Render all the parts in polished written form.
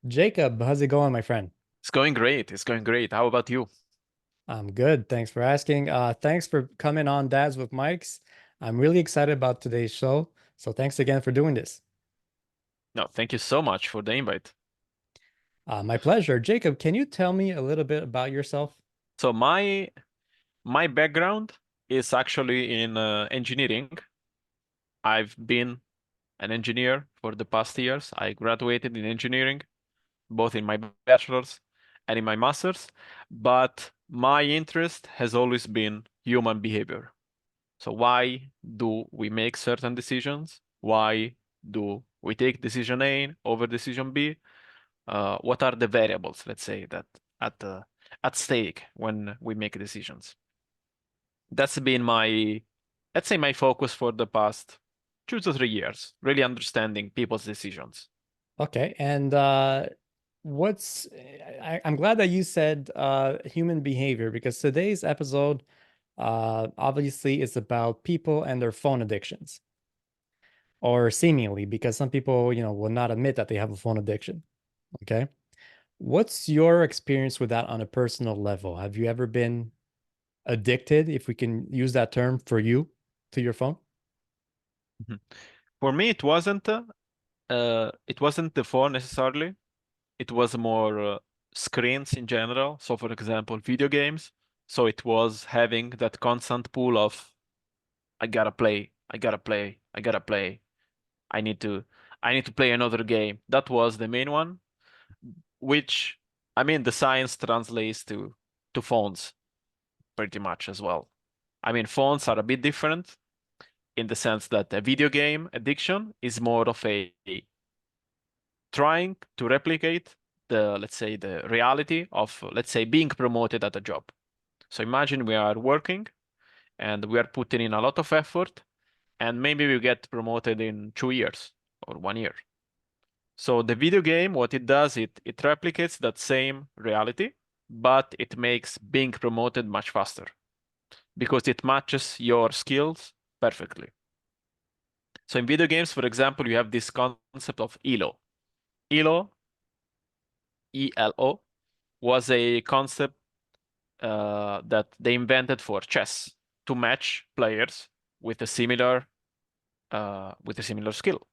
Jacob, how's it going, my friend? It's going great. It's going great. How about you? I'm good. Thanks for asking. Thanks for coming on Dads with Mikes. I'm really excited about today's show. So thanks again for doing this. No, thank you so much for the invite. My pleasure. Jacob, can you tell me a little bit about yourself? So my background is actually in engineering. I've been an engineer for the past years. I graduated in engineering, both in my bachelor's and in my master's, but my interest has always been human behavior. So why do we make certain decisions? Why do we take decision A over decision B? What are the variables, let's say, that at uh, at stake when we make decisions? That's been my, let's say, my focus for the past 2 to 3 years, really understanding people's decisions. Okay, and what's I'm glad that you said human behavior because today's episode obviously is about people and their phone addictions, or seemingly, because some people, will not admit that they have a phone addiction. Okay. What's your experience with that on a personal level? Have you ever been addicted, if we can use that term for you, to your phone? Mhm. For me, it wasn't the phone necessarily. It was more screens in general. So, for example, video games. So it was having that constant pool of I gotta play, I gotta play, I gotta play. I need to I need to play another game. That was the main one, which I mean the science translates to phones pretty much as well. I mean phones are a bit different in the sense that a video game addiction is more of a trying to replicate the, let's say, the reality of, let's say, being promoted at a job. So imagine we are working and we are putting in a lot of effort and maybe we get promoted in 2 years or 1 year. So the video game, what it does, it replicates that same reality, but it makes being promoted much faster because it matches your skills perfectly. So in video games, for example, you have this concept of ELO. ELO, ELO, was a concept that they invented for chess to match players with a similar skill.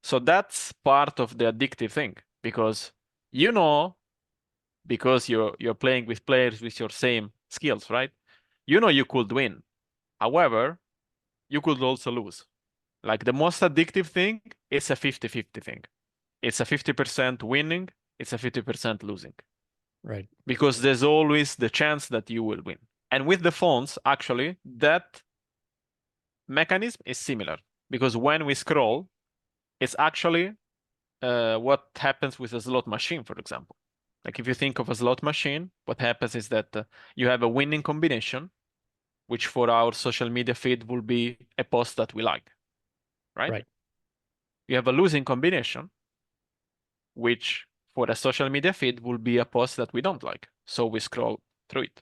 So that's part of the addictive thing because you know because you're playing with players with your same skills, right? You know you could win. However, you could also lose. Like the most addictive thing is a 50-50 thing. It's a 50% winning, it's a 50% losing. Right. Because there's always the chance that you will win. And with the phones, actually, that mechanism is similar. Because when we scroll, it's actually what happens with a slot machine, for example. Like if you think of a slot machine, what happens is that you have a winning combination, which for our social media feed will be a post that we like, right? Right. You have a losing combination, which for a social media feed will be a post that we don't like. So we scroll through it.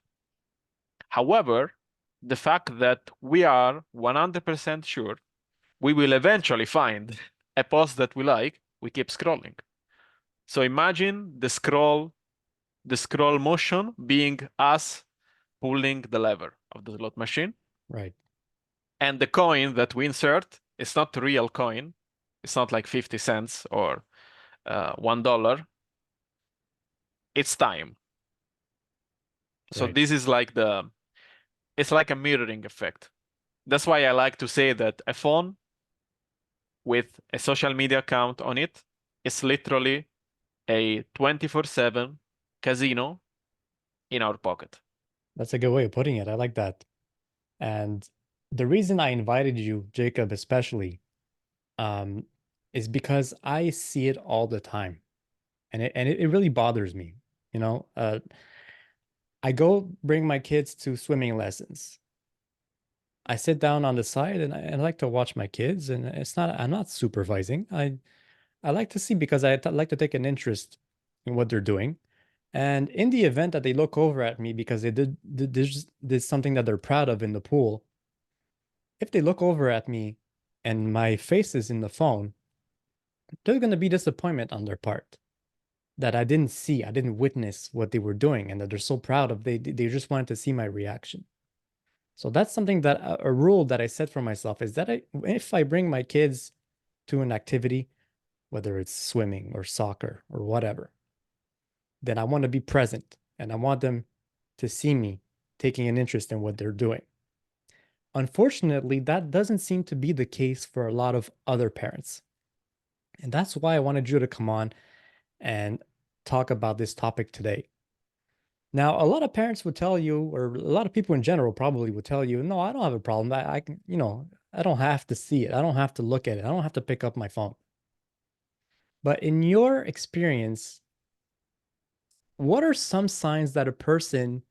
However, the fact that we are 100% sure we will eventually find a post that we like, we keep scrolling. So imagine the scroll motion being us pulling the lever of the slot machine. Right. And the coin that we insert is not a real coin. It's not like 50 cents or $1. It's time. So Right. this is like it's like a mirroring effect. That's why I like to say that a phone with a social media account on it is literally a 24/7 casino in our pocket. That's a good way of putting it. I like that. And the reason I invited you, Jacob, especially, um, is because I see it all the time. And it really bothers me. You know, I go bring my kids to swimming lessons. I sit down on the side and I like to watch my kids, and I'm not supervising. I like to see because like to take an interest in what they're doing. And in the event that they look over at me because they did something that they're proud of in the pool, if they look over at me and my face is in the phone, there's going to be disappointment on their part. that I didn't see, I didn't witness what they were doing, and that they're so proud of. They just wanted to see my reaction. So that's something that a rule that I set for myself is that if I bring my kids to an activity, whether it's swimming or soccer or whatever, then I want to be present and I want them to see me taking an interest in what they're doing. Unfortunately, that doesn't seem to be the case for a lot of other parents. And that's why I wanted you to come on and talk about this topic today. Now, a lot of parents would tell you, or a lot of people in general probably would tell you, no, I don't have a problem. I can, I don't have to see it. I don't have to look at it. I don't have to pick up my phone. But in your experience, what are some signs that a person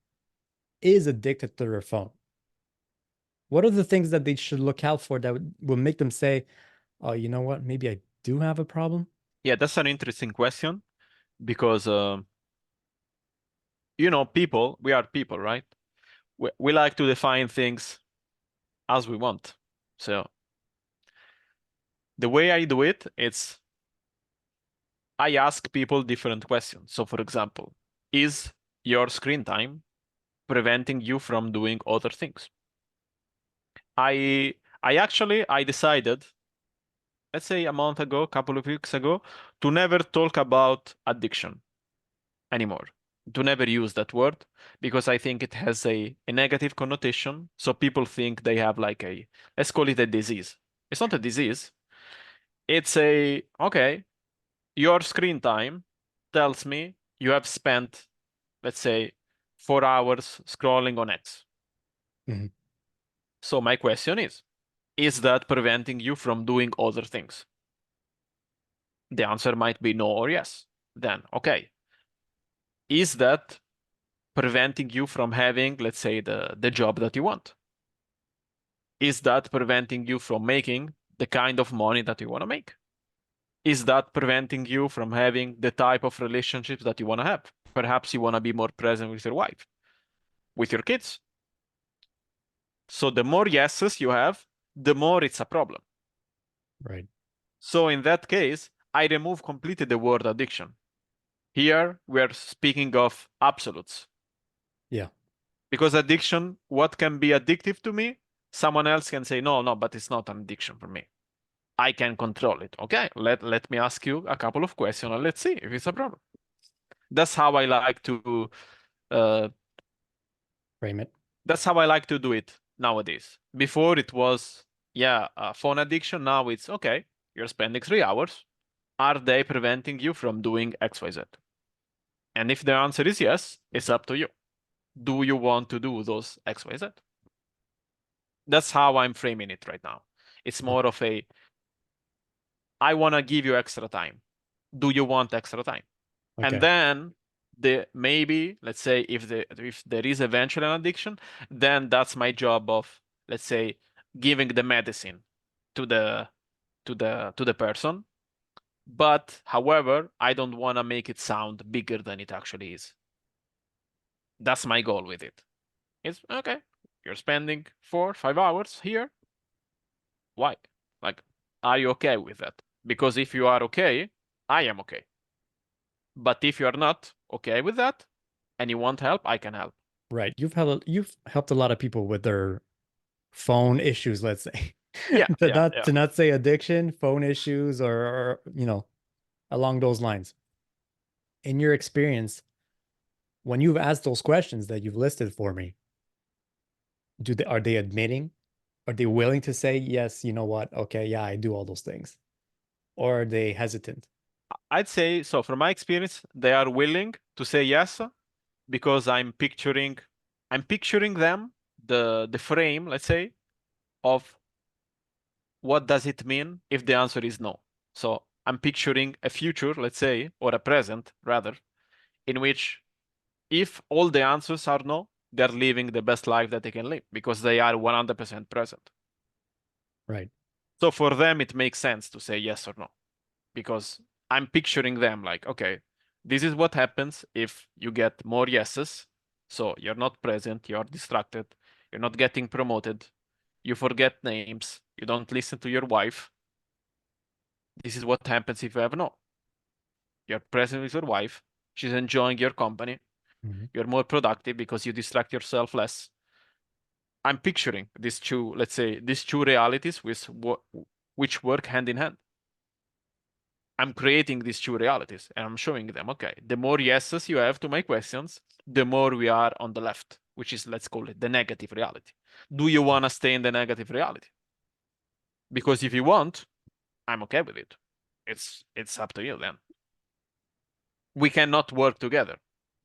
is addicted to their phone? What are the things that they should look out for that would make them say, oh, you know what? Maybe I do have a problem? Yeah, that's an interesting question because people, we are people, right? We like to define things as we want. So the way I do it, it's I ask people different questions. So for example, is your screen time preventing you from doing other things? I decided, let's say a month ago, a couple of weeks ago, to never talk about addiction anymore. To never use that word because I think it has a negative connotation. So people think they have like let's call it a disease. It's not a disease. It's okay, your screen time tells me you have spent, let's say, 4 hours scrolling on X. Mhm. So my question is that preventing you from doing other things? The answer might be no or yes. Then, okay. Is that preventing you from having, let's say, the job that you want? Is that preventing you from making the kind of money that you want to make? Is that preventing you from having the type of relationships that you want to have? Perhaps you want to be more present with your wife, with your kids. So the more yeses you have, the more it's a problem. Right. So in that case, I remove completely the word addiction. Here we're speaking of absolutes. Yeah. Because addiction, what can be addictive to me, someone else can say, no, but it's not an addiction for me. I can control it. Okay, let me ask you a couple of questions and let's see if it's a problem. That's how I like to uh, Frame it. that's how I like to do it nowadays. Before it was, yeah, phone addiction. Now it's okay, you're spending 3 hours. Are they preventing you from doing XYZ? And if the answer is yes, it's up to you. Do you want to do those XYZ? That's how I'm framing it right now. It's more of I want to give you extra time. Do you want extra time? And Okay. then maybe, let's say, if there is eventually an addiction, then that's my job of, let's say, giving the medicine to the person. But however, I don't want to make it sound bigger than it actually is. That's my goal with it. It's okay, you're spending 4 5 hours here. Why? Like, are you okay with that? Because if you are okay, I am okay. But if you're not okay with that and you want help, I can help. Right. You've helped a lot of people with their phone issues, let's say. Yeah, To yeah, not yeah. to not say addiction, phone issues, or along those lines. In your experience, when you've asked those questions that you've listed for me, are they admitting? Are they willing to say, yes, you know what? Okay, yeah, I do all those things. Or are they hesitant? I'd say so from my experience, they are willing to say yes because I'm picturing them the frame, let's say, of what does it mean if the answer is no. So I'm picturing a future, let's say, or a present rather, in which if all the answers are no, they're living the best life that they can live because they are 100% present. Right. So for them, it makes sense to say yes or no because I'm picturing them like, okay, this is what happens if you get more yeses. So you're not present, you're distracted, you're not getting promoted, you forget names, you don't listen to your wife. This is what happens if you have no. You're present with your wife. She's enjoying your company. Mhm. You're more productive because you distract yourself less. I'm picturing these two, let's say, these two realities which work hand in hand. I'm creating these two realities and I'm showing them, okay, the more yeses you have to my questions, the more we are on the left, which is, let's call it the negative reality. Do you want to stay in the negative reality? Because if you want, I'm okay with it. It's up to you then. We cannot work together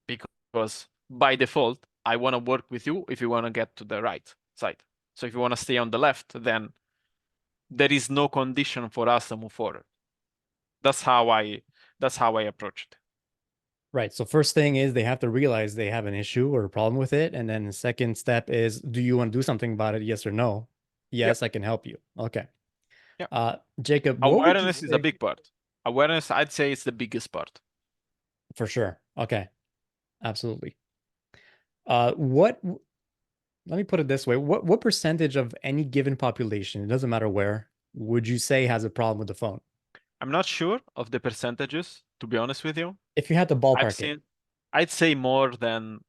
because by default, I want to work with you if you want to get to the right side. So if you want to stay on the left, then there is no condition for us to move forward. That's how I approach it. Right. So first thing is they have to realize they have an issue or a problem with it. And then the second step is, do you want to do something about it? Yes or no? Yep. Yes, I can help you. Okay. Yeah. Jacob, what would you Awareness is a say? big part. Awareness, I'd say, it's the biggest part. For sure. Okay. Absolutely. What, let me put it this way. What percentage of any given population, it doesn't matter where, would you say has a problem with the phone? I'm not sure of the percentages, to be honest with you. If you had to I've ballpark it, seen, I'd say more than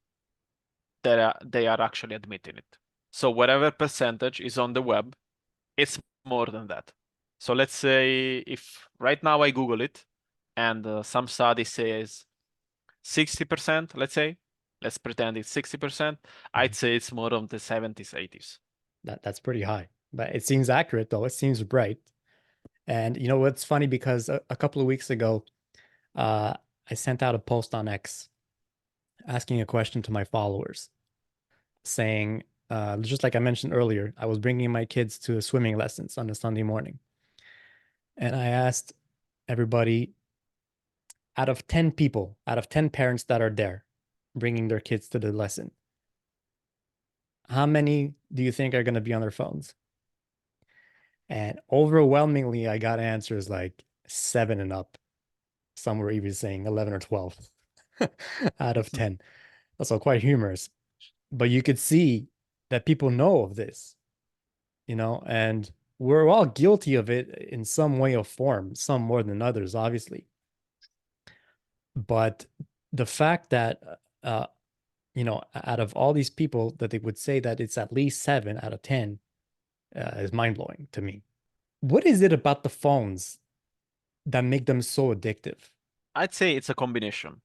they are actually admitting it. So whatever percentage is on the web, it's more than that. So let's say if right now I Google it and some study says 60%, let's say, let's pretend it's 60%, I'd say it's more of the 70s, 80s. that's pretty high. But it seems accurate though. It seems bright. And you know what's funny because a couple of weeks ago, uh, I sent out a post on X asking a question to my followers, saying, just like I mentioned earlier, I was bringing my kids to swimming lessons on a Sunday morning, and I asked everybody, out of 10 people, out of 10 parents that are there bringing their kids to the lesson, how many do you think are going to be on their phones? And overwhelmingly, I got answers like 7 and up. Some were even saying 11 or 12 out of 10. Also quite humorous. But you could see that people know of this, and we're all guilty of it in some way or form, some more than others, obviously. But the fact that, out of all these people, that they would say that it's at least 7 out of 10 is mind blowing to me. What is it about the phones that make them so addictive? I'd say it's a combination.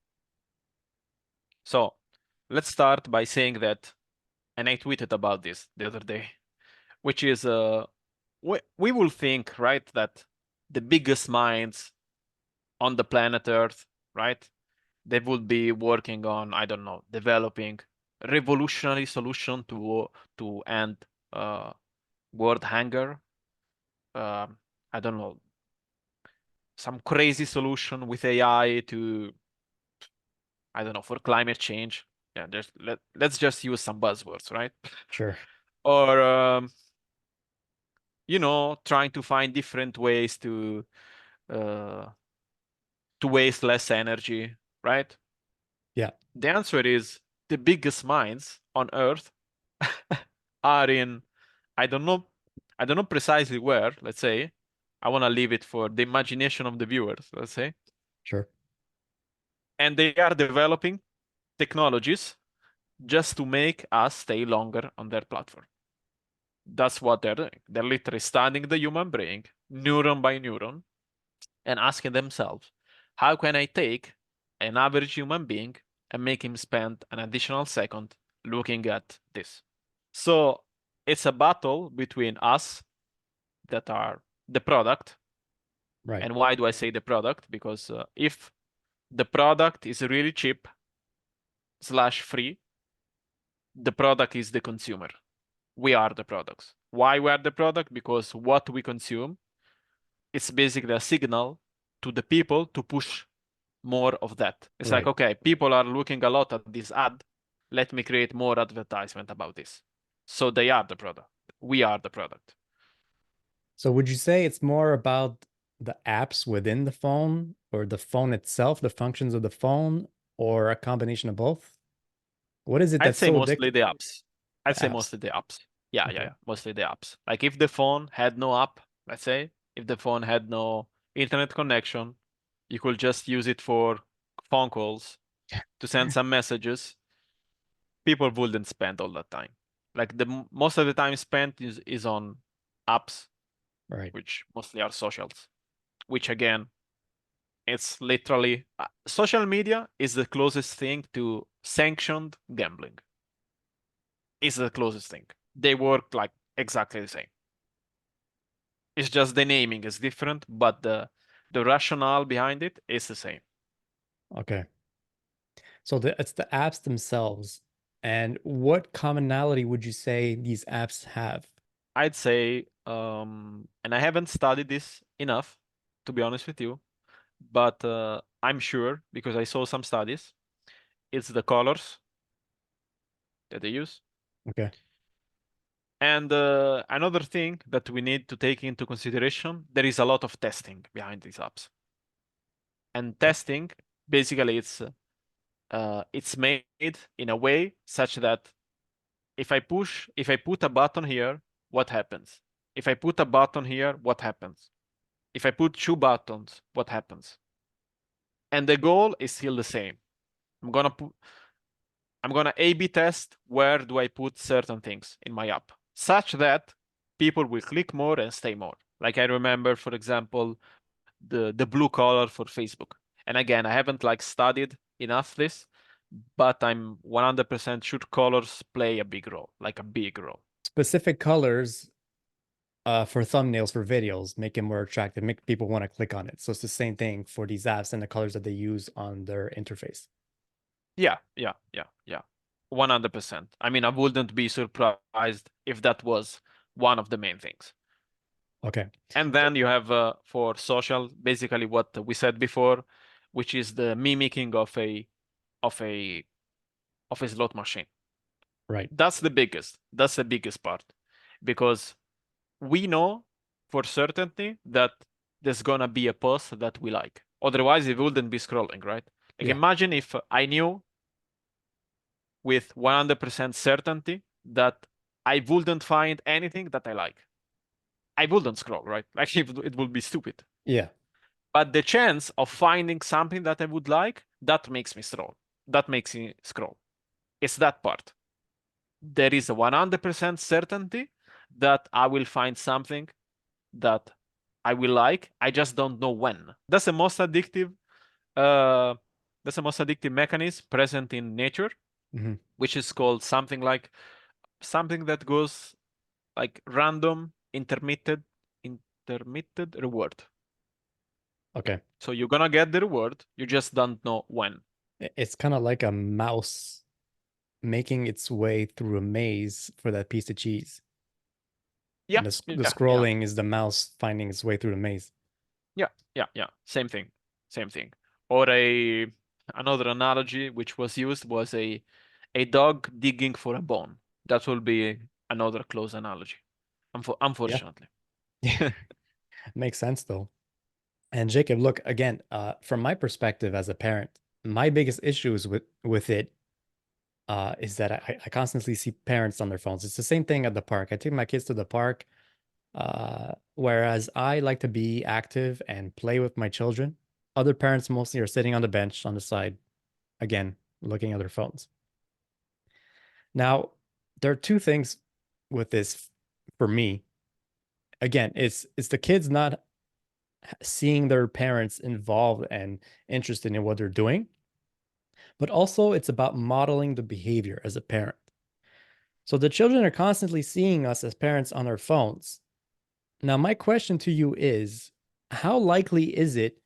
So let's start by saying that, and I tweeted about this the other day, which is we will think, right, that the biggest minds on the planet Earth, right, they would be working on, I don't know, developing revolutionary solution to end world hunger. I don't know, some crazy solution with AI to, I don't know, for climate change. Yeah, let's just use some buzzwords, right? Sure. Or trying to find different ways uh, to waste less energy, right? Yeah, The answer is the biggest minds on Earth are in, I don't know, I don't know precisely where, let's say. I want to leave it for the imagination of the viewers, let's say. sure. And they are developing technologies just to make us stay longer on their platform. That's what they're doing. They're literally studying the human brain, neuron by neuron, and asking themselves, how can I take an average human being and make him spend an additional second looking at this? So it's a battle between us that are the product. Right. And why do I say the product? Because if the product is really cheap / free, the product is the consumer. We are the products. Why we are the product? Because what we consume, it's basically a signal to the people to push more of that. It's like, Right. okay, people are looking a lot at this ad. Let me create more advertisement about this. So they are the product. We are the product. So would you say it's more about the apps within the phone or the phone itself, the functions of the phone, or a combination of both? What is it I'd that's say so mostly addictive? the apps. I'd The say apps. mostly the apps. Yeah, yeah, Okay. yeah. Mostly the apps. Like if the phone had no app, let's say, if the phone had no internet connection, You could just use it for phone calls, to send some messages. People wouldn't spend all that time. Like most of the time spent is on apps, Right. which mostly are socials, which again, it's literally social media is the closest thing to sanctioned gambling. Is the closest thing. They work like exactly the same. It's just the naming is different, but the rationale behind it is the same. Okay. So it's the apps themselves. And what commonality would you say these apps have? I'd say, and I haven't studied this enough, to be honest with you, but I'm sure because I saw some studies, it's the colors that they use. Okay. And another thing that we need to take into consideration, there is a lot of testing behind these apps. And testing, basically, it's made in a way such that if I put a button here, what happens? If I put a button here, what happens? If I put two buttons, what happens? And the goal is still the same. I'm gonna A/B test where do I put certain things in my app, such that people will click more and stay more. Like I remember, for example, the blue color for Facebook. And again, I haven't like studied enough this, but I'm 100% sure colors play a big role, like a big role. Specific colors for thumbnails for videos make it more attractive, make people want to click on it. So it's the same thing for these apps and the colors that they use on their interface. Yeah. 100%. I mean, I wouldn't be surprised if that was one of the main things. Okay. And then you have for social, basically what we said before, which is the mimicking of a of a slot machine. Right. That's the biggest. That's the biggest part, because we know for certainty that there's gonna be a post that we like. Otherwise, it wouldn't be scrolling, right? Like Yeah. imagine if I knew with 100% certainty that I wouldn't find anything that I like. I wouldn't scroll, right? Like it would be stupid. Yeah. But the chance of finding something that I would like, that makes me scroll. That makes me scroll. It's that part. There is a 100% certainty that I will find something that I will like. I just don't know when. Uh, that's the most addictive mechanism present in nature, Hmm. which is called something that goes like random intermittent reward. Okay. So you're gonna get the reward, you just don't know when. It's kind of like a mouse making its way through a maze for that piece of cheese. Yeah, And the yeah. scrolling is the mouse finding its way through the maze. Yeah. Same thing. Same thing. Or another analogy which was used was a dog digging for a bone. That will be another close analogy. Yeah. Unfortunately. Makes sense though. And Jacob, look again, from my perspective as a parent, my biggest issues with it is that I constantly see parents on their phones. It's the same thing at the park. I take my kids to the park, whereas I like to be active and play with my children. Other parents mostly are sitting on the bench on the side, again, looking at their phones. Now, there are two things with this for me. Again, it's the kids not seeing their parents involved and interested in what they're doing, but also it's about modeling the behavior as a parent. So the children are constantly seeing us as parents on our phones. Now, my question to you is, how likely is it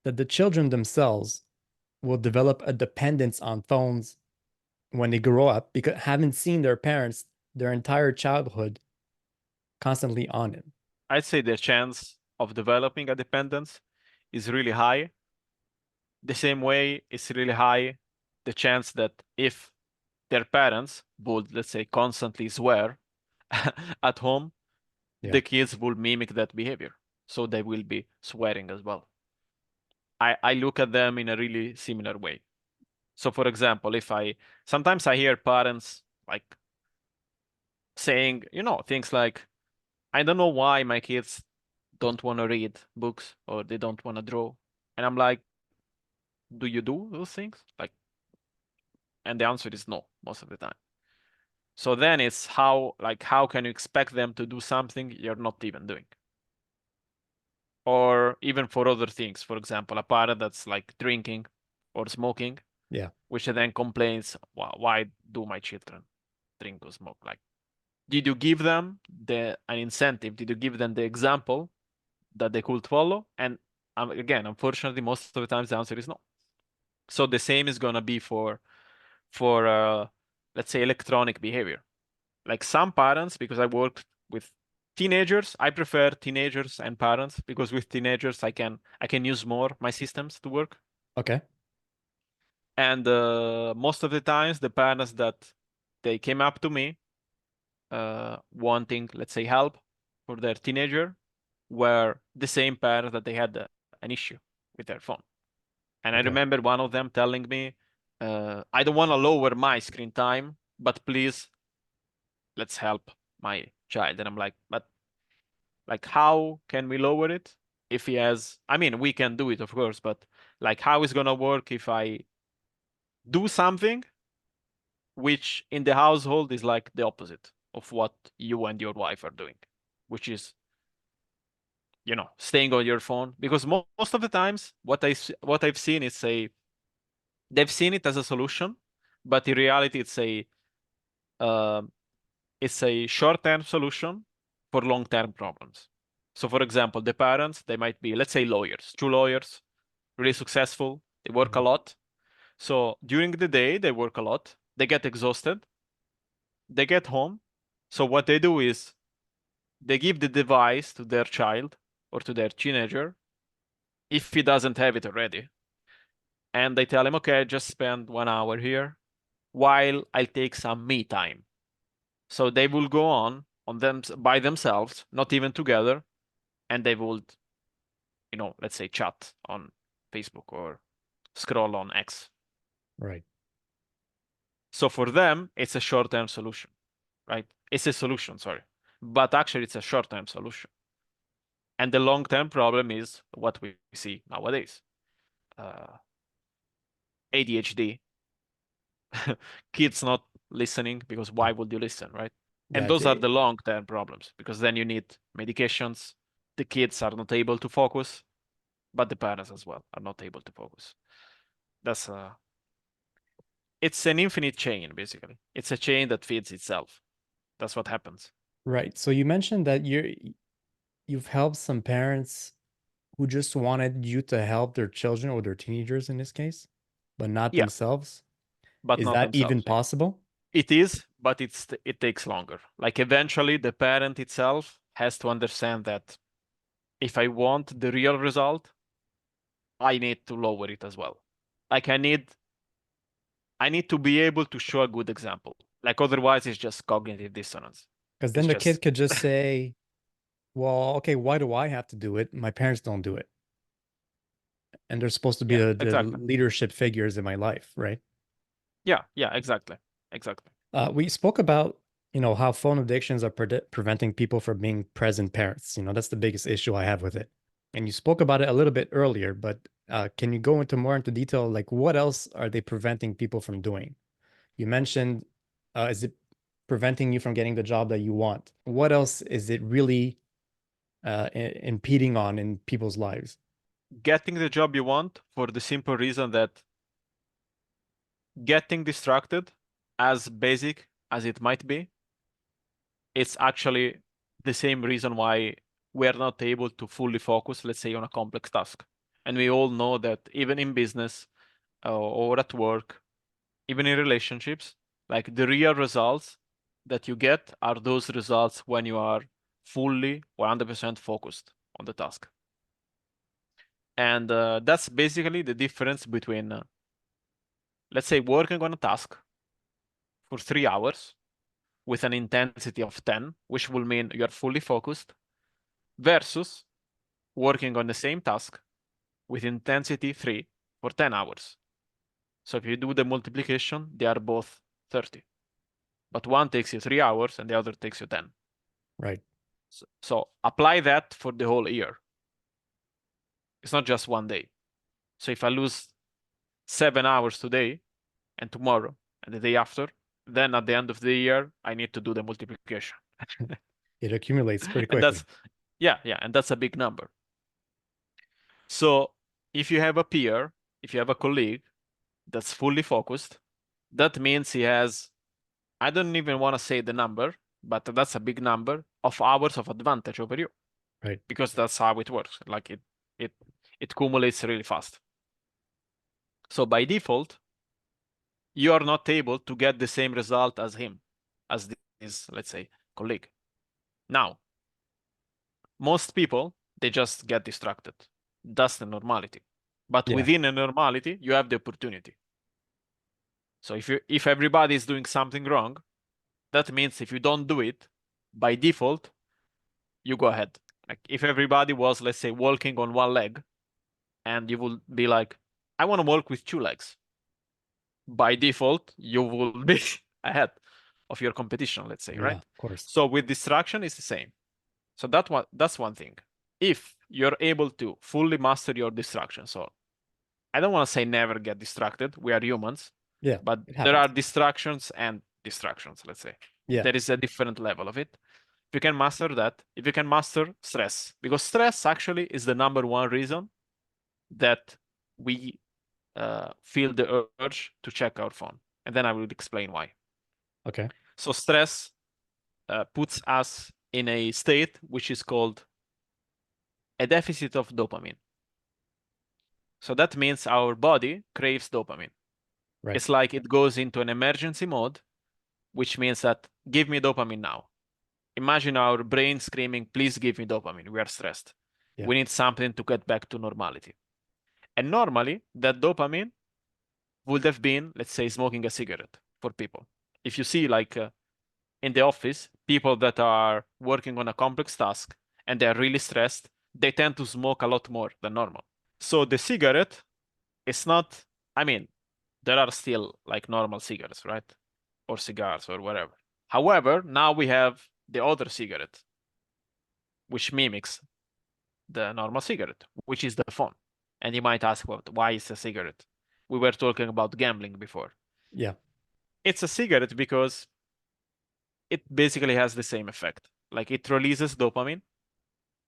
that the children themselves will develop a dependence on phones when they grow up because haven't seen their parents their entire childhood constantly on it? I'd say the chance of developing a dependence is really high. The same way it's really high the chance that if their parents would, let's say, constantly swear at home, Yeah. the kids will mimic that behavior. So they will be swearing as well. I look at them in a really similar way. So for example, if I sometimes I hear parents like saying, things like, I don't know why my kids don't want to read books or they don't want to draw. And I'm like, do you do those things? Like, and the answer is no, most of the time. So then it's how can you expect them to do something you're not even doing? Or even for other things, for example, a parent that's like drinking or smoking, Yeah. which then complains, why do my children drink or smoke? Like, did you give them an incentive? Did you give them the example that they could follow? And again, unfortunately, most of the times the answer is no. So the same is gonna be for let's say electronic behavior. Like some parents, because I worked with teenagers, I prefer teenagers and parents because with teenagers I can use more my systems to work. Okay. And most of the times the parents that they came up to me wanting, let's say, help for their teenager were the same parents that they had an issue with their phone. And I Okay. remember one of them telling me, I don't want to lower my screen time, but please, let's help my child. And I'm like, but like, how can we lower it if he has, I mean, we can do it, of course, but like, how is going to work if I do something which in the household is like the opposite of what you and your wife are doing, which is, staying on your phone? Because most of the times, what I've seen is they've seen it as a solution, but in reality, it's a short-term solution for long-term problems. So, for example, the parents, they might be, let's say, lawyers, two lawyers, really successful, they work a Mhm. lot. So during the day, they work a lot, they get exhausted, they get home. So what they do is they give the device to their child or to their teenager if he doesn't have it already. And they tell him, okay, just spend 1 hour here while I take some me time. So they will go on them by themselves, not even together, and they would, let's say chat on Facebook or scroll on X. Right. So for them, it's a short-term solution, right? It's a solution, sorry, but actually it's a short-term solution. And the long-term problem is what we see nowadays. ADHD, kids not listening because why would you listen, right? And Yeah. those are the long-term problems because then you need medications. The kids are not able to focus, but the parents as well are not able to focus. That's it's an infinite chain, basically. It's a chain that feeds itself. That's what happens. Right. So you mentioned that you've helped some parents who just wanted you to help their children or their teenagers in this case, but not Yeah, themselves. but Is not that even themselves. Yeah. possible? It is, but it takes longer. Like eventually the parent itself has to understand that if I want the real result, I need to lower it as well. Like I need to be able to show a good example. Like otherwise it's just cognitive dissonance. Because then It's the just kid could just say, well, okay, why do I have to do it? My parents don't do it. And they're supposed to be yeah, the exactly. leadership figures in my life, right? Yeah, exactly. Exactly. We spoke about, how phone addictions are preventing people from being present parents. That's the biggest issue I have with it. And you spoke about it a little bit earlier, but can you go into more into detail? Like, what else are they preventing people from doing? You mentioned, is it preventing you from getting the job that you want? What else is it really impeding on in people's lives? Getting the job you want for the simple reason that getting distracted, as basic as it might be, it's actually the same reason why we are not able to fully focus, let's say, on a complex task. And we all know that even in business or at work, even in relationships, like the real results that you get are those results when you are fully 100% focused on the task. And that's basically the difference between, let's say, working on a task for 3 hours with an intensity of 10, which will mean you're fully focused, versus working on the same task with intensity 3 for 10 hours. So if you do the multiplication, they are both 30. But one takes you 3 hours and the other takes you 10. Right. So apply that for the whole year. It's not just one day. So if I lose 7 hours today and tomorrow and the day after, then at the end of the year, I need to do the multiplication. It accumulates pretty And quickly. and that's a big number. So if you have a peer, if you have a colleague that's fully focused, that means he has, I don't even want to say the number, but that's a big number of hours of advantage over you. Right. Because that's how it works. Like it accumulates really fast. So by default, you are not able to get the same result as him, as this, let's say, colleague. Now, most people, they just get distracted. That's the normality. But Yeah. within a normality, you have the opportunity. So if everybody is doing something wrong, that means if you don't do it, by default, you go ahead. Like if everybody was, let's say, walking on one leg, and you will be like, I want to walk with 2 legs. By default, you will be ahead of your competition, let's say, Yeah, right? of course. So with distraction, it's the same. So that's one thing. If you're able to fully master your distraction, so I don't want to say never get distracted. We are humans. Yeah. But It there are happens. distractions and distractions, let's say. Yeah. There is a different level of it. If you can master that, if you can master stress, because stress actually is the number one reason that we feel the urge to check our phone. And then I will explain why. Okay. So stress puts us in a state which is called a deficit of dopamine. So that means our body craves dopamine. Right. It's like it goes into an emergency mode, which means that give me dopamine now. Imagine our brain screaming, please give me dopamine. We are stressed. Yeah. We need something to get back to normality. And normally, that dopamine would have been, let's say, smoking a cigarette for people. If you see, like, in the office, people that are working on a complex task and they're really stressed, they tend to smoke a lot more than normal. So the cigarette is not, I mean, there are still like normal cigarettes, right? Or cigars or whatever. However, now we have the other cigarette, which mimics the normal cigarette, which is the phone. And you might ask, well, why is a cigarette? We were talking about gambling before. Yeah. It's a cigarette because it basically has the same effect. Like it releases dopamine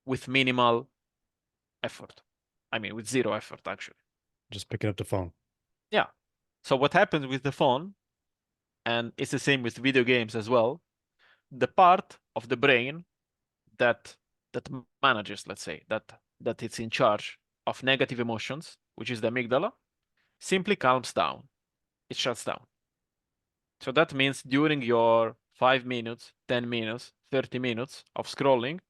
with minimal effort. I mean, with 0 effort, actually. Just picking up the phone. Yeah. So what happens with the phone, and it's the same with video games as well, the part of the brain that manages, let's say, that it's in charge of negative emotions, which is the amygdala, simply calms down. It shuts down. So that means during your 5 minutes, 10 minutes, 30 minutes of scrolling,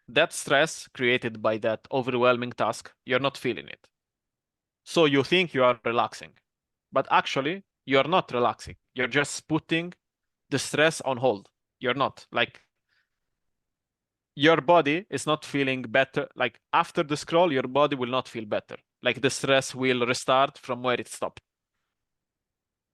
that stress created by that overwhelming task, you're not feeling it. So you think you are relaxing, but actually you're not relaxing. You're just putting the stress on hold. You're not. Like your body is not feeling better. Like after the scroll, your body will not feel better. Like the stress will restart from where it stopped.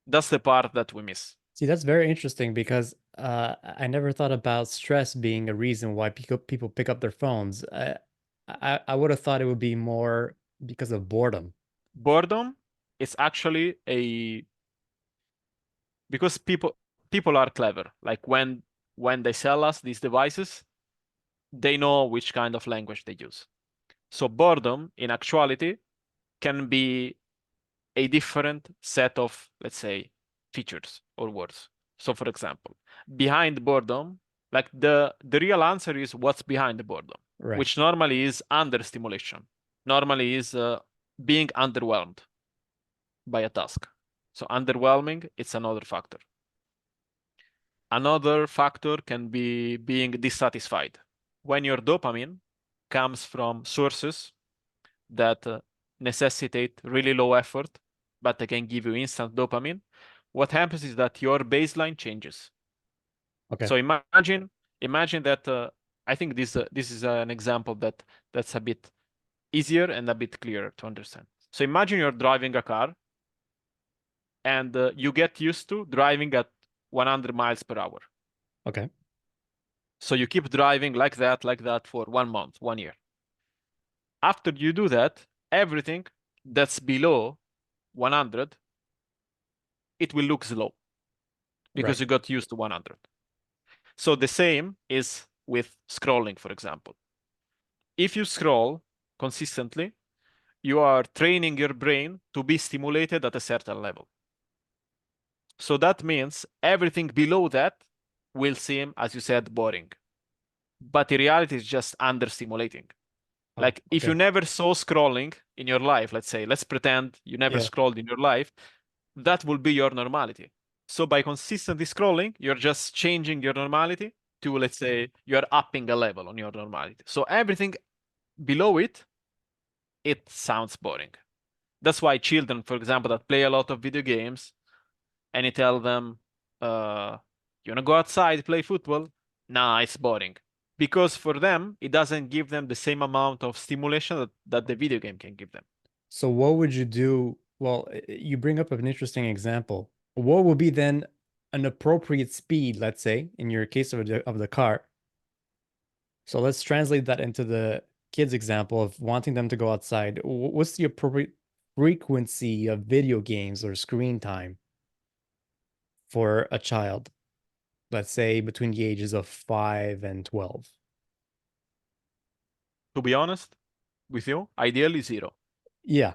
That's the part that we miss. See, that's very interesting because I never thought about stress being a reason why people pick up their phones. I would have thought it would be more because of boredom. Boredom is actually a because people are clever. Like when they sell us these devices, they know which kind of language they use. So boredom in actuality can be a different set of, let's say, features or words. So for example, behind boredom, like the real answer is what's behind the boredom, Right. which normally is understimulation. Normally is being underwhelmed by a task. So underwhelming, it's another factor. Another factor can be being dissatisfied. When your dopamine comes from sources that necessitate really low effort, but they can give you instant dopamine, what happens is that your baseline changes. Okay. So imagine that I think this is an example that's a bit easier and a bit clearer to understand. So imagine you're driving a car and you get used to driving at 100 miles per hour. Okay. So you keep driving like that for 1 month, 1 year. After you do that, everything that's below 100, it will look slow because Right. you got used to 100. So the same is with scrolling, for example. If you scroll consistently, you are training your brain to be stimulated at a certain level. So that means everything below that will seem, as you said, boring. But in reality, it's just understimulating. Oh, Like if you okay. never saw scrolling in your life, let's say, let's pretend you never Yeah. scrolled in your life, that will be your normality. So by consistently scrolling, you're just changing your normality to, let's say, you're upping a level on your normality. So everything below it, it sounds boring. That's why children, for example, that play a lot of video games, and you tell them, you wanna go outside, play football? Nah, it's boring. Because for them, it doesn't give them the same amount of stimulation that the video game can give them. So what would you do? Well, you bring up an interesting example. What would be then an appropriate speed, let's say, in your case of the car? So let's translate that into the kids example of wanting them to go outside. What's the appropriate frequency of video games or screen time for a child? Let's say between the ages of 5 and 12. To be honest with you, ideally zero. Yeah,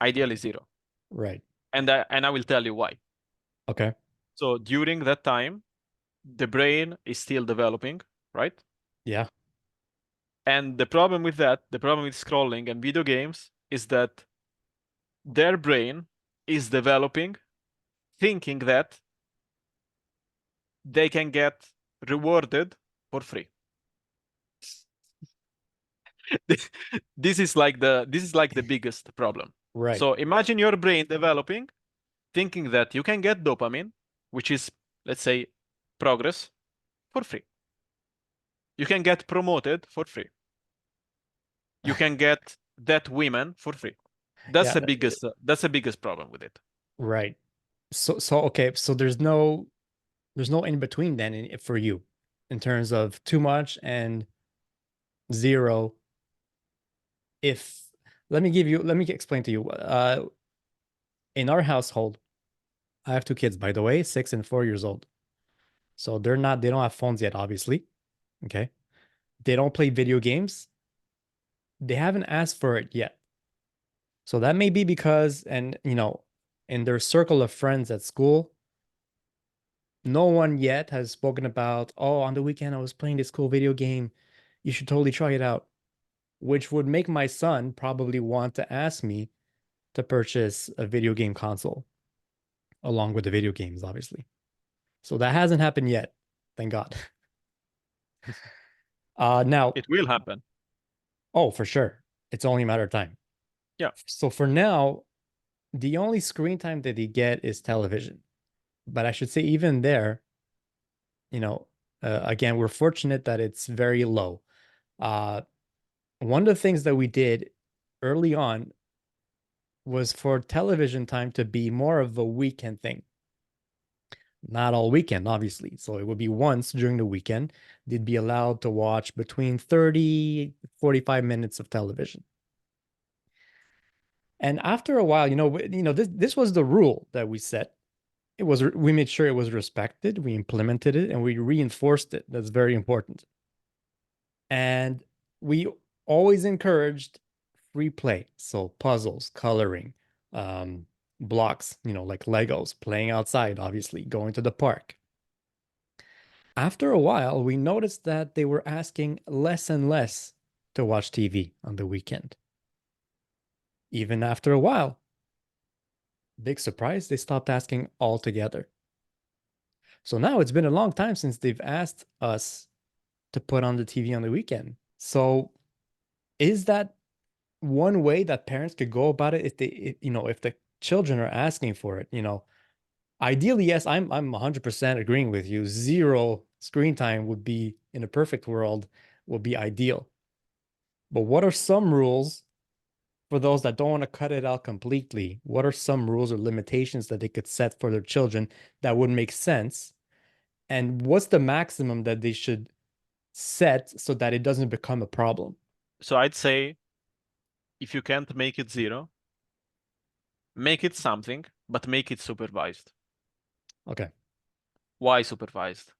Ideally zero. right. And I will tell you why. Okay. So during that time, the brain is still developing, right? Yeah. And the problem with that, the problem with scrolling and video games is that their brain is developing thinking that they can get rewarded for free. This is like the biggest problem. Right. So imagine your brain developing thinking that you can get dopamine, which is, let's say, progress, for free. You can get promoted for free. You can get that women for free. That's Yeah, the biggest problem with it. right. So okay, so there's no in between then for you in terms of too much and zero. If let me explain to you. In our household, I have two kids, by the way, 6 and 4 years old. So they don't have phones yet, obviously. Okay. They don't play video games. They haven't asked for it yet. So that may be because, and in their circle of friends at school, no one yet has spoken about, oh, on the weekend I was playing this cool video game. You should totally try it out, which would make my son probably want to ask me to purchase a video game console along with the video games, obviously. So that hasn't happened yet. Thank God. Now, It will happen. oh, for sure. It's only a matter of time. Yeah. So for now, the only screen time that they get is television. But I should say, even there, you know, again, we're fortunate that it's very low. Uh, one of the things that we did early on was for television time to be more of a weekend thing. Not all weekend, obviously. So it would be once during the weekend, they'd be allowed to watch between 30, 45 minutes of television. And after a while, this was the rule that we set. We made sure it was respected, we implemented it, and we reinforced it. That's very important. And we always encouraged free play. So puzzles, coloring, um, blocks, like Legos, playing outside, obviously, going to the park. After a while, we noticed that they were asking less and less to watch TV on the weekend. Even after a while, big surprise, they stopped asking altogether. So now it's been a long time since they've asked us to put on the TV on the weekend. So is that one way that parents could go about it if the children are asking for it, ideally, yes, I'm 100% agreeing with you. Zero screen time would be, in a perfect world, would be ideal. But what are some rules for those that don't want to cut it out completely? What are some rules or limitations that they could set for their children that would make sense? And what's the maximum that they should set so that it doesn't become a problem? So I'd say if you can't make it 0, make it something, but make it supervised. Okay. Why supervised?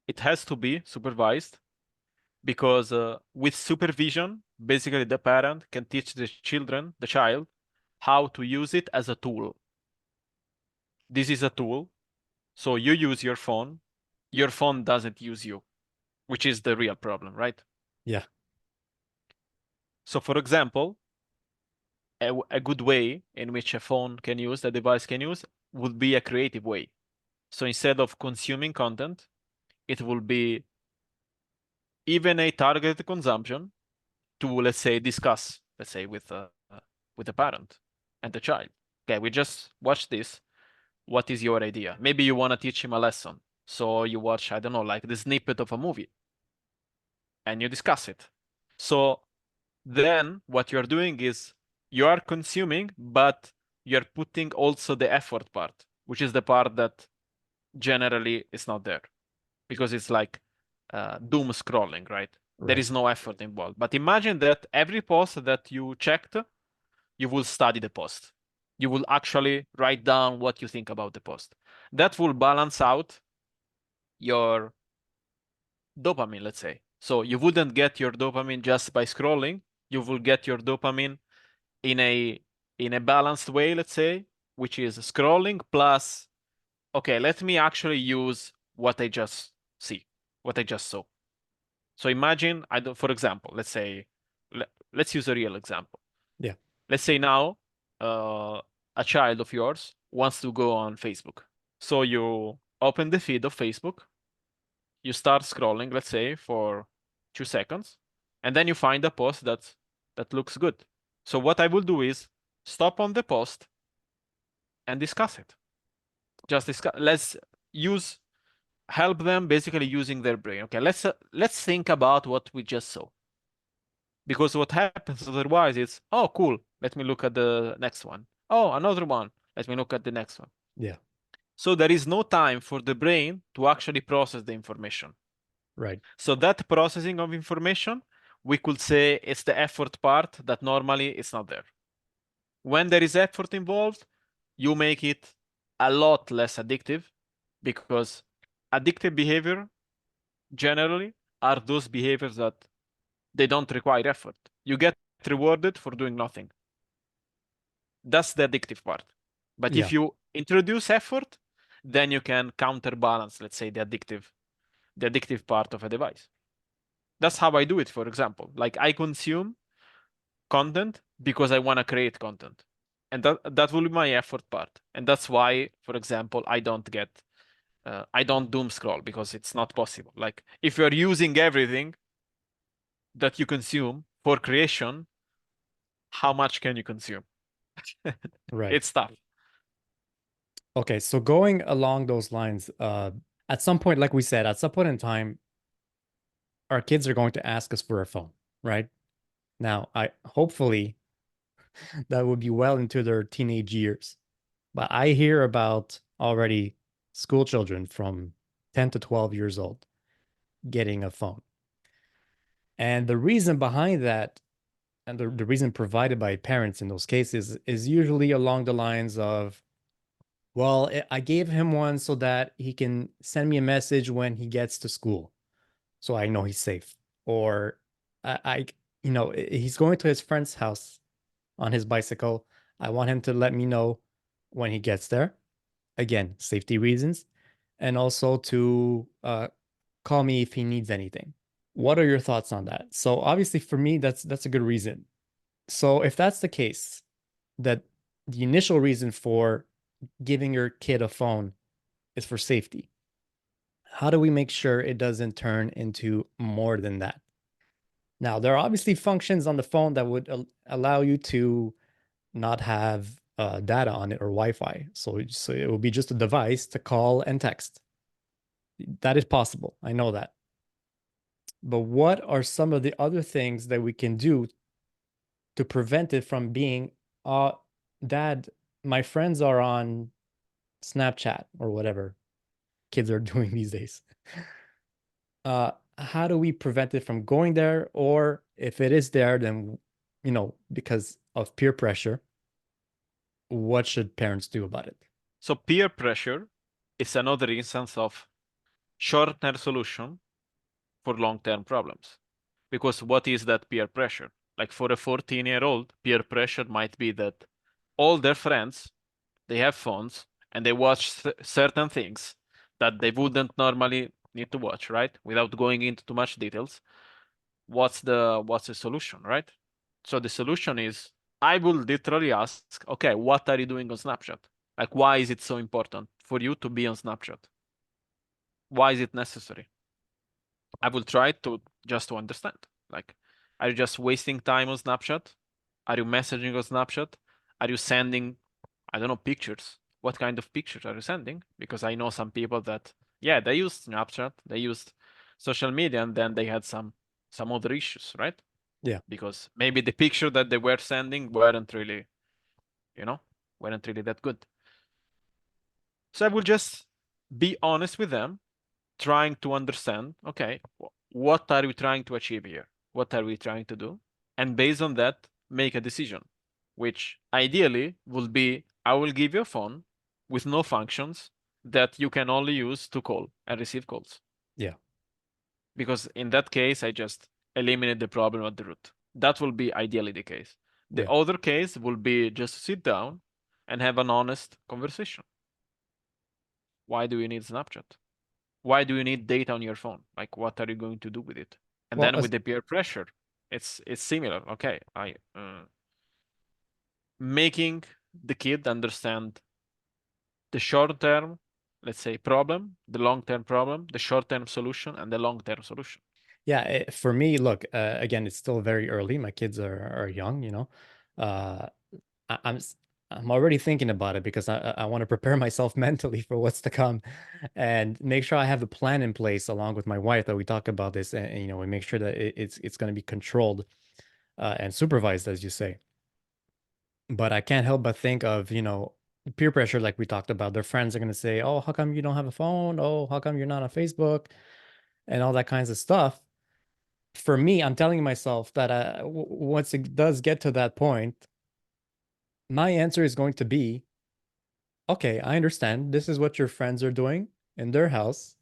It has to be supervised because with supervision, basically the parent can teach the child, how to use it as a tool. This is a tool. So you use your phone doesn't use you, which is the real problem, right? Yeah. So for example, a good way in which a device can use, would be a creative way. So instead of consuming content, it will be even a targeted consumption to, let's say, discuss, let's say, with the parent and the child. Okay, we just watched this. What is your idea? Maybe you want to teach him a lesson. So you watch, I don't know, like the snippet of a movie and you discuss it. So then what you're doing is you are consuming, but you're putting also the effort part, which is the part that generally is not there because it's like doom scrolling, right? There Right. is no effort involved. But imagine that every post that you checked, you will study the post. You will actually write down what you think about the post. That will balance out your dopamine, let's say. So you wouldn't get your dopamine just by scrolling. You will get your dopamine in a balanced way, let's say, which is scrolling plus, okay, let me actually use what I just what I just saw. So imagine, for example, let's say, let's use a real example. Yeah. Let's say now a child of yours wants to go on Facebook. So you open the feed of Facebook, you start scrolling, let's say, for 2 seconds, and then you find a post that looks good. So what I will do is stop on the post and discuss it. Just discuss. Let's use help them basically using their brain. Okay, let's think about what we just saw. Because what happens otherwise is, oh, cool. Let me look at the next one. Oh, another one. Let me look at the next one. Yeah. So there is no time for the brain to actually process the information. Right. So that processing of information, we could say it's the effort part that normally is not there. When there is effort involved, you make it a lot less addictive because addictive behavior generally are those behaviors that they don't require effort. You get rewarded for doing nothing. That's the addictive part. But Yeah. if you introduce effort, then you can counterbalance, let's say, the addictive part of a device. That's how I do it, for example. Like I consume content because I want to create content. And that will be my effort part. And that's why, for example, I don't doom scroll because it's not possible. Like if you're using everything that you consume for creation, how much can you consume? Right. It's tough. Okay. So going along those lines, at some point, like we said, at some point in time, our kids are going to ask us for a phone, right? Now, I hopefully that would be well into their teenage years. But I hear about already school children from 10 to 12 years old getting a phone. And the reason behind that, and the reason provided by parents in those cases, is usually along the lines of, well, I gave him one so that he can send me a message when he gets to school, so I know he's safe. Or he's going to his friend's house on his bicycle. I want him to let me know when he gets there. Again, safety reasons, and also to call me if he needs anything. What are your thoughts on that? So obviously for me, that's a good reason. So if that's the case, that the initial reason for giving your kid a phone is for safety, how do we make sure it doesn't turn into more than that? Now, there are obviously functions on the phone that would allow you to not have data on it or Wi-Fi. So it will be just a device to call and text. That is possible. I know that. But what are some of the other things that we can do to prevent it from being, uh, Dad, my friends are on Snapchat or whatever kids are doing these days? How do we prevent it from going there? Or if it is there, then because of peer pressure, what should parents do about it? So peer pressure is another instance of short-term solution for long-term problems. Because what is that peer pressure? Like for a 14-year-old, peer pressure might be that all their friends, they have phones and they watch certain things that they wouldn't normally need to watch, right? Without going into too much details. What's the solution, right? So the solution is I will literally ask, okay, what are you doing on Snapchat? Like, why is it so important for you to be on Snapchat? Why is it necessary? I will try to just to understand. Like, are you just wasting time on Snapchat? Are you messaging on Snapchat? Are you sending, I don't know, pictures? What kind of pictures are you sending? Because I know some people that, yeah, they used Snapchat, they used social media, and then they had some other issues, right? Yeah. Because maybe the picture that they were sending weren't really, you know, weren't really that good. So I will just be honest with them, trying to understand, okay, what are we trying to achieve here? What are we trying to do? And based on that, make a decision, which ideally will be I will give you a phone with no functions that you can only use to call and receive calls. Yeah. Because in that case, I just eliminate the problem at the root. That will be ideally the case. The Yeah. other case will be just sit down and have an honest conversation. Why do you need Snapchat? Why do you need data on your phone? Like, what are you going to do with it? And Well, then with the peer pressure, it's similar. Okay, I making the kid understand the short term, let's say, problem, the long term problem, the short term solution, and the long term solution. yeah, for me, look, again, it's still very early. My kids are young, Uh, I, I'm s- I'm already thinking about it because I want to prepare myself mentally for what's to come, and make sure I have a plan in place along with my wife that we talk about this, and we make sure that it's going to be controlled and supervised, as you say. But I can't help but think of peer pressure, like we talked about. Their friends are going to say, "Oh, how come you don't have a phone? Oh, how come you're not on Facebook?" and all that kinds of stuff. For me, I'm telling myself that once it does get to that point, my answer is going to be, okay, I understand. This is what your friends are doing in their house,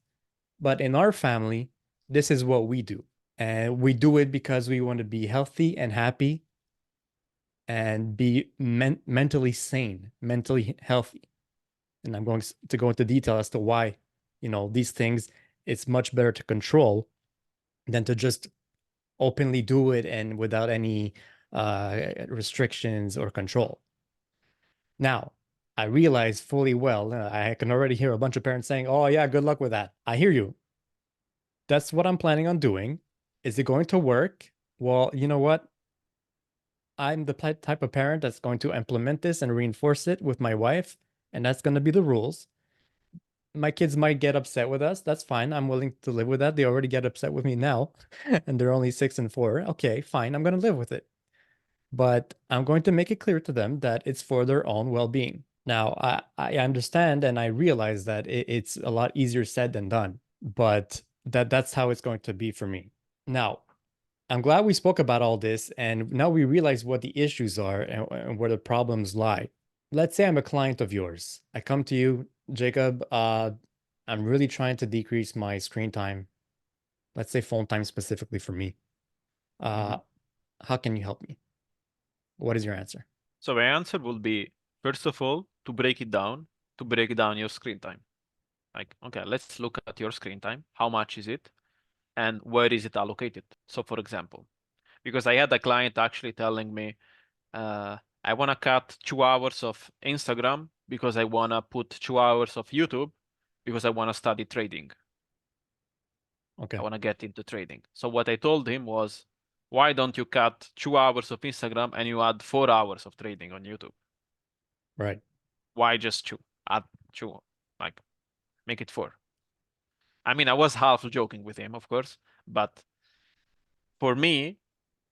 but in our family, this is what we do. And we do it because we want to be healthy and happy and be mentally sane, mentally healthy. And I'm going to go into detail as to why, these things it's much better to control than to just openly do it and without any restrictions or control. Now, I realize fully well, I can already hear a bunch of parents saying, "Oh, yeah, good luck with that." I hear you. That's what I'm planning on doing. Is it going to work? Well, you know what? I'm the type of parent that's going to implement this and reinforce it with my wife, and that's going to be the rules. My kids might get upset with us. That's fine. I'm willing to live with that. They already get upset with me now, and they're only 6 and 4. Okay, fine. I'm going to live with it. But I'm going to make it clear to them that it's for their own well-being. Now, I understand and I realize that it's a lot easier said than done, but that's how it's going to be for me. Now, I'm glad we spoke about all this, and now we realize what the issues are and where the problems lie. Let's say I'm a client of yours. I come to you, Jacob. I'm really trying to decrease my screen time. Let's say phone time specifically for me. Mm-hmm. Uh, how can you help me? What is your answer? So my answer will be, first of all, to break down your screen time. Like, okay, let's look at your screen time. How much is it? And where is it allocated? So for example, because I had a client actually telling me, I want to cut 2 hours of Instagram because I want to put 2 hours of YouTube because I want to study trading. I Okay, want to get into trading. So what I told him was, why don't you cut 2 hours of Instagram and you add 4 hours of trading on YouTube? right. Why just two? Add two, like make it four. I mean, I was half joking with him, of course, but for me,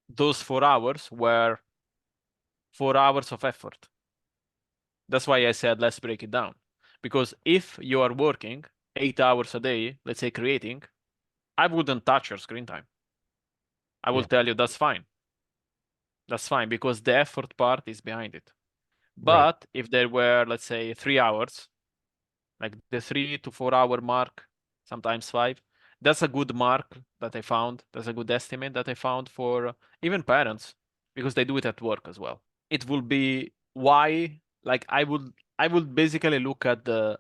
those 4 hours were 4 hours of effort. That's why I said let's break it down. Because if you are working 8 hours a day, let's say creating, I wouldn't touch your screen time. I will Yeah. tell you that's fine. That's fine because the effort part is behind it. Right. But if there were, let's say, 3 hours, like the 3 to 4 hour mark, sometimes 5, that's a good mark that I found. That's a good estimate that I found for even parents because they do it at work as well. It will be why, like I would basically look at the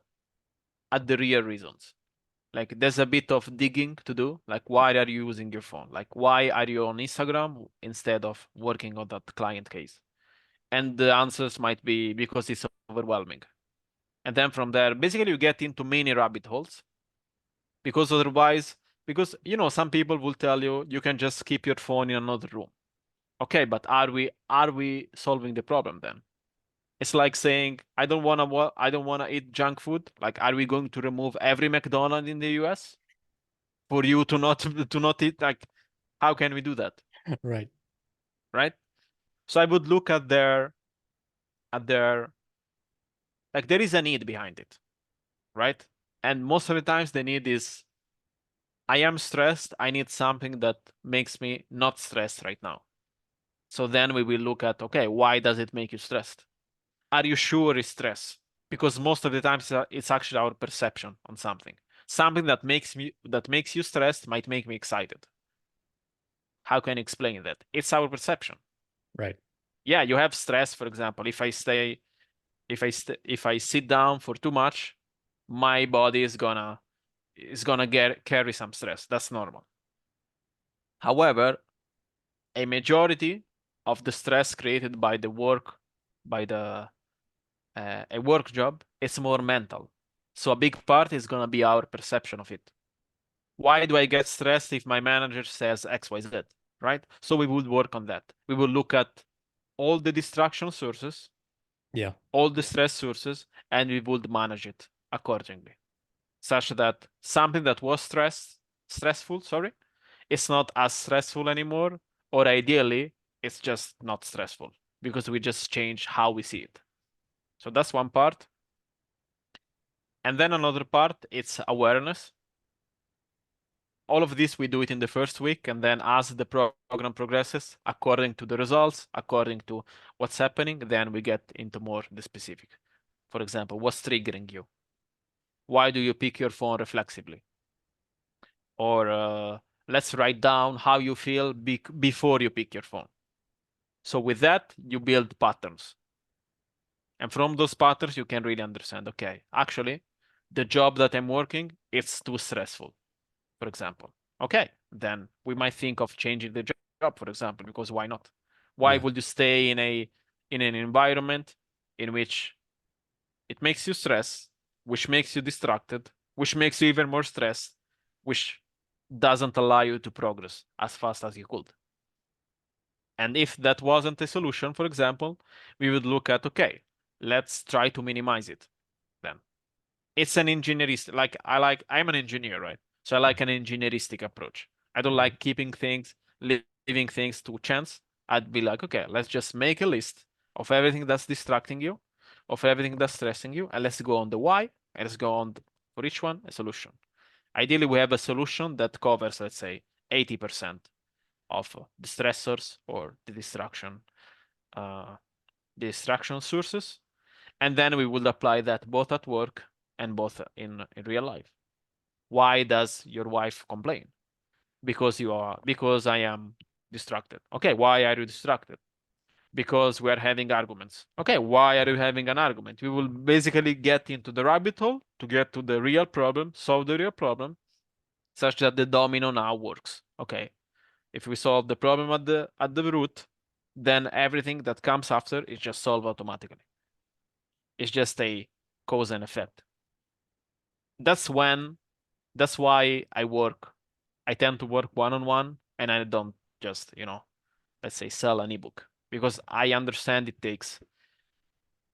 real reasons. Like there's a bit of digging to do. Like why are you using your phone? Like why are you on Instagram instead of working on that client case? And the answers might be because it's overwhelming. And then from there, basically you get into many rabbit holes because otherwise, because some people will tell you you can just keep your phone in another room. Okay, but are we solving the problem then? It's like saying I don't wanna eat junk food. Like, are we going to remove every McDonald's in the US for you to not to not eat? Like, how can we do that? Right. Right? So I would look at their like there is a need behind it, right? And most of the times the need is I am stressed. I need something that makes me not stressed right now. So then we will look at, okay, why does it make you stressed? Are you sure it's stress? Because most of the times it's actually our perception on something. Something that makes you stressed might make me excited. How can you explain that? It's our perception. Right. Yeah, you have stress, for example. If I sit down for too much, my body is gonna carry some stress. That's normal. However, a majority of the stress created by the work, by the a work job, is more mental. So a big part is gonna be our perception of it. Why do I get stressed if my manager says X, Y, Z? Right? So we would work on that. We will look at all the distraction sources, Yeah. all the stress sources, and we would manage it accordingly, such that something that was stressful, sorry, it's not as stressful anymore, or ideally, it's just not stressful because we just change how we see it. So that's one part. And then another part, it's awareness. All of this we do it in the first week, and then as the program progresses, according to the results, according to what's happening, then we get into more the specific. For example, what's triggering you? Why do you pick your phone reflexively? Or let's write down how you feel before you pick your phone. So with that, you build patterns. And from those patterns, you can really understand, okay, actually, the job that I'm working, it's too stressful, for example. Okay, then we might think of changing the job, for example, because why not? Why Yeah. would you stay in an environment in which it makes you stress, which makes you distracted, which makes you even more stressed, which doesn't allow you to progress as fast as you could? And if that wasn't a solution, for example, we would look at, okay, let's try to minimize it then. It's an engineerist, I'm an engineer, right? So I like an engineeristic approach. I don't Right. like leaving things to chance. I'd be like, okay, let's just make a list of everything that's distracting you, of everything that's stressing you, and let's go on the why, and let's go on for each one a solution. Ideally, we have a solution that covers, let's say, 80% of the stressors or uh, the distraction sources, and then we will apply that both at work and both in real life. Why does your wife complain? Because I am distracted. Okay, why are you distracted? Because we are having arguments. Okay, why are you having an argument? We will basically get into the rabbit hole to get to the real problem, solve the real problem, such that the domino now works. Okay, if we solve the problem at the root, then everything that comes after is just solved automatically. It's just a cause and effect. That's when that's why I tend to work one-on-one, and I don't just, let's say, sell an ebook, because I understand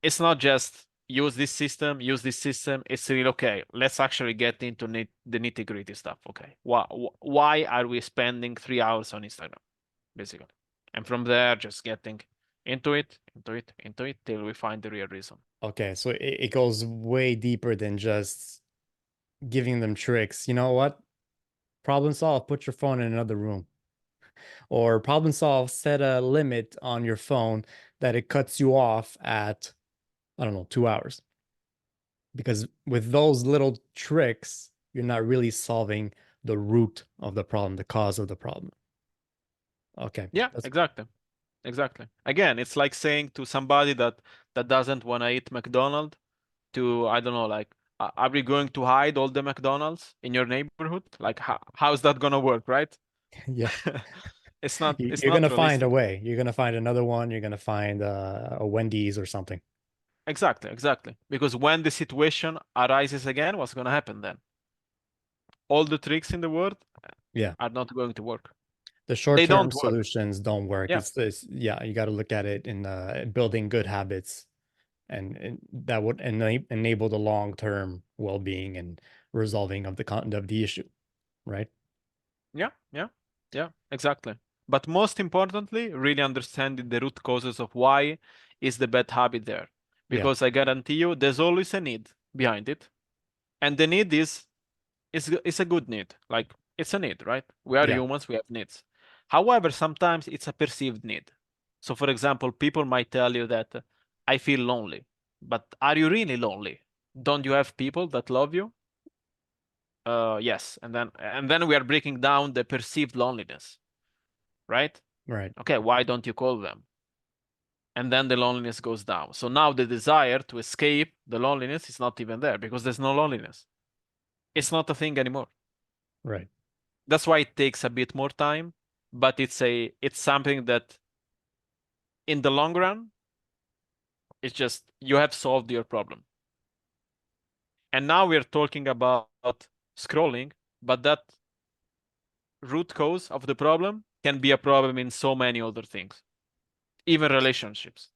it's not just use this system. It's really, okay, let's actually get into the nitty-gritty stuff. Okay, why are we spending 3 hours on Instagram, basically? And from there, just getting into it till we find the real reason. Okay. So it goes way deeper than just giving them tricks. You know what? Problem solved. Put your phone in another room. Or problem solve, set a limit on your phone that it cuts you off at, I don't know, 2 hours. Because with those little tricks, you're not really solving the root of the problem, the cause of the problem. Okay. Yeah, That's exactly. Exactly. Again, it's like saying to somebody that doesn't want to eat McDonald's to, I don't know, like, are we going to hide all the McDonald's in your neighborhood? Like, how's that gonna work, right? yeah. It's not it's You're not gonna find a realistic. way. You're gonna find another one. You're gonna find a Wendy's or something. Exactly, exactly. Because when the situation arises again, what's gonna happen then? All the tricks in the world Yeah. are not going to work. The They short-term don't work. solutions don't work. Yeah. It's yeah, you got to look at it in building good habits, and that would enable the long-term well-being and resolving of the content of the issue, right? Yeah, yeah, yeah, exactly. But most importantly, really understanding the root causes of why is the bad habit there. Yeah, Because I guarantee you, there's always a need behind it. And the need is a good need. Like, it's a need, right? We are yeah, humans, we have needs. However, sometimes it's a perceived need. So, for example, people might tell you that I feel lonely. But are you really lonely? Don't you have people that love you? Yes. And then we are breaking down the perceived loneliness, right? right, Okay, why don't you call them? And then the loneliness goes down. So now the desire to escape the loneliness is not even there because there's no loneliness. It's not a thing anymore. right. That's why it takes a bit more time, but it's something that in the long run, it's just you have solved your problem. And now we're talking about scrolling, but that root cause of the problem can be a problem in so many other things, even relationships.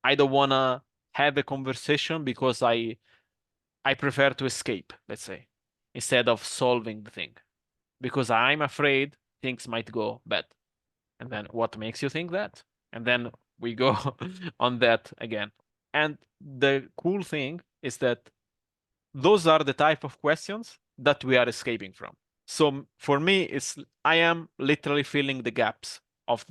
I don't wanna have a conversation because I prefer to escape, let's say, instead of solving the thing, because I'm afraid things might go bad. And then what makes you think that? And then we go on that again. And the cool thing is that those are the type of questions that we are escaping from. So for me, I am literally filling the gaps of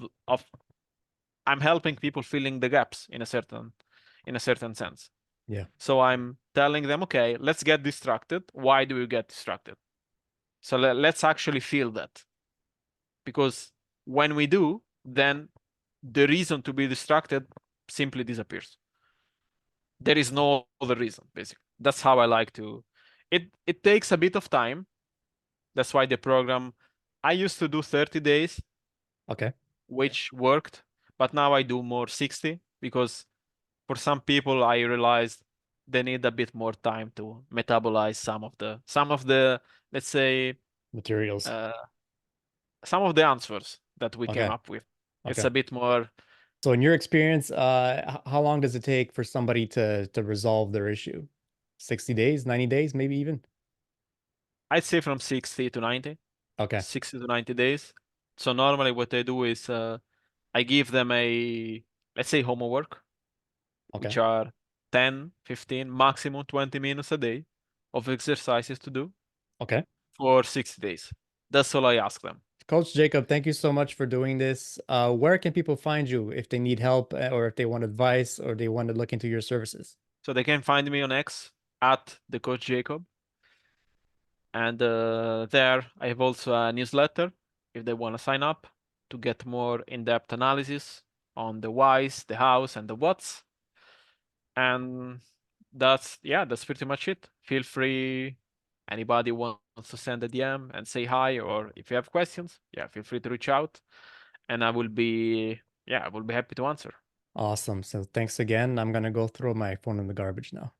I'm helping people filling the gaps in a certain sense. Yeah, So I'm telling them, okay, let's get distracted. Why do you get distracted? So let's actually feel that. Because when we do, then the reason to be distracted simply disappears. There is no other reason, basically. That's how I like to. It takes a bit of time. That's why the program I used to do 30 days, okay, which worked, but now I do more 60 because for some people I realized they need a bit more time to metabolize some of the let's say materials. uh, some of the answers that we came Okay, up with. It's okay. a bit more. So in your experience, how long does it take for somebody to resolve their issue? 60 days, 90 days, maybe even? I'd say from 60 to 90, Okay, 60 to 90 days. So normally what I do is I give them a, let's say, homework, okay, which are 10, 15, maximum 20 minutes a day of exercises to do okay. for 60 days. That's all I ask them. Coach Jacob, thank you so much for doing this. Where can people find you if they need help or if they want advice or they want to look into your services? So they can find me on X at the Coach Jacob. And there I have also a newsletter if they want to sign up to get more in-depth analysis on the whys, the hows, and the whats. And that's pretty much it. Feel free. Anybody wants to send a DM and say hi, or if you have questions, yeah, feel free to reach out, and I will be happy to answer. Awesome. So thanks again. I'm gonna go throw my phone in the garbage now.